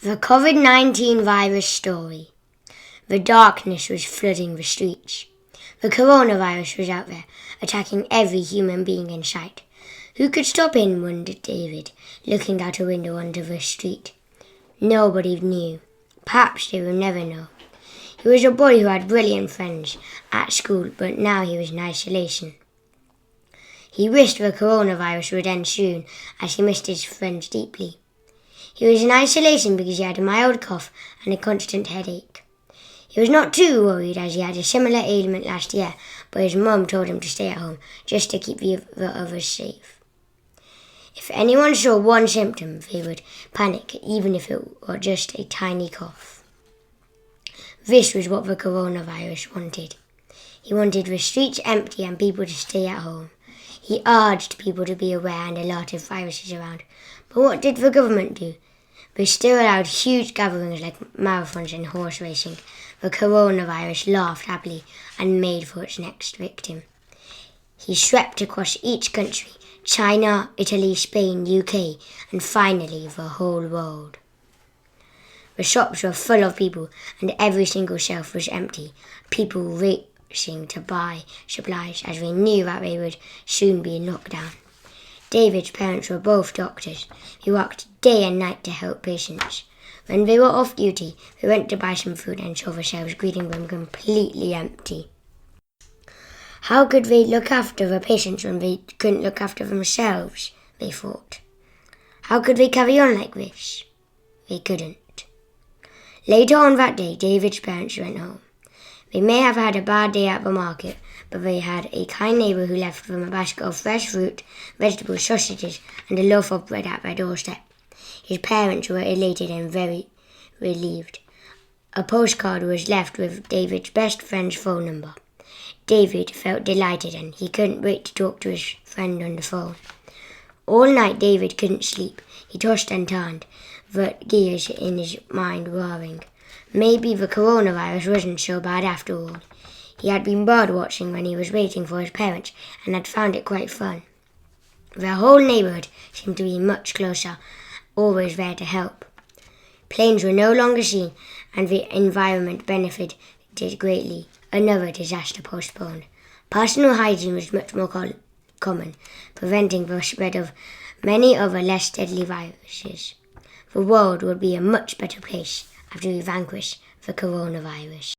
The COVID-19 virus story. The darkness was flooding the streets. The coronavirus was out there, attacking every human being in sight. Who could stop him, wondered David, looking out a window onto the street. Nobody knew. Perhaps they will never know. He was a boy who had brilliant friends at school, but now he was in isolation. He wished the coronavirus would end soon, as he missed his friends deeply. He was in isolation because he had a mild cough and a constant headache. He was not too worried as he had a similar ailment last year, but his mum told him to stay at home just to keep the others safe. If anyone saw one symptom, they would panic, even if it were just a tiny cough. This was what the coronavirus wanted. He wanted the streets empty and people to stay at home. He urged people to be aware and alert of viruses around. But what did the government do? They still allowed huge gatherings like marathons and horse racing. The coronavirus laughed happily and made for its next victim. He swept across each country, China, Italy, Spain, UK, and finally the whole world. The shops were full of people and every single shelf was empty. People racing to buy supplies as they knew that they would soon be in lockdown. David's parents were both doctors. They worked day and night to help patients. When they were off duty, they went to buy some food and saw the shelves greeting them completely empty. How could they look after the patients when they couldn't look after themselves, they thought. How could they carry on like this? They couldn't. Later on that day, David's parents went home. They may have had a bad day at the market, but they had a kind neighbour who left them a basket of fresh fruit, vegetables, sausages, and a loaf of bread at their doorstep. His parents were elated and very relieved. A postcard was left with David's best friend's phone number. David felt delighted and he couldn't wait to talk to his friend on the phone. All night David couldn't sleep. He tossed and turned, the gears in his mind whirring. Maybe the coronavirus wasn't so bad after all. He had been bird watching when he was waiting for his parents and had found it quite fun. The whole neighbourhood seemed to be much closer, always there to help. Planes were no longer seen and the environment benefited greatly. Another disaster postponed. Personal hygiene was much more common, preventing the spread of many other less deadly viruses. The world would be a much better place after we vanquish the coronavirus.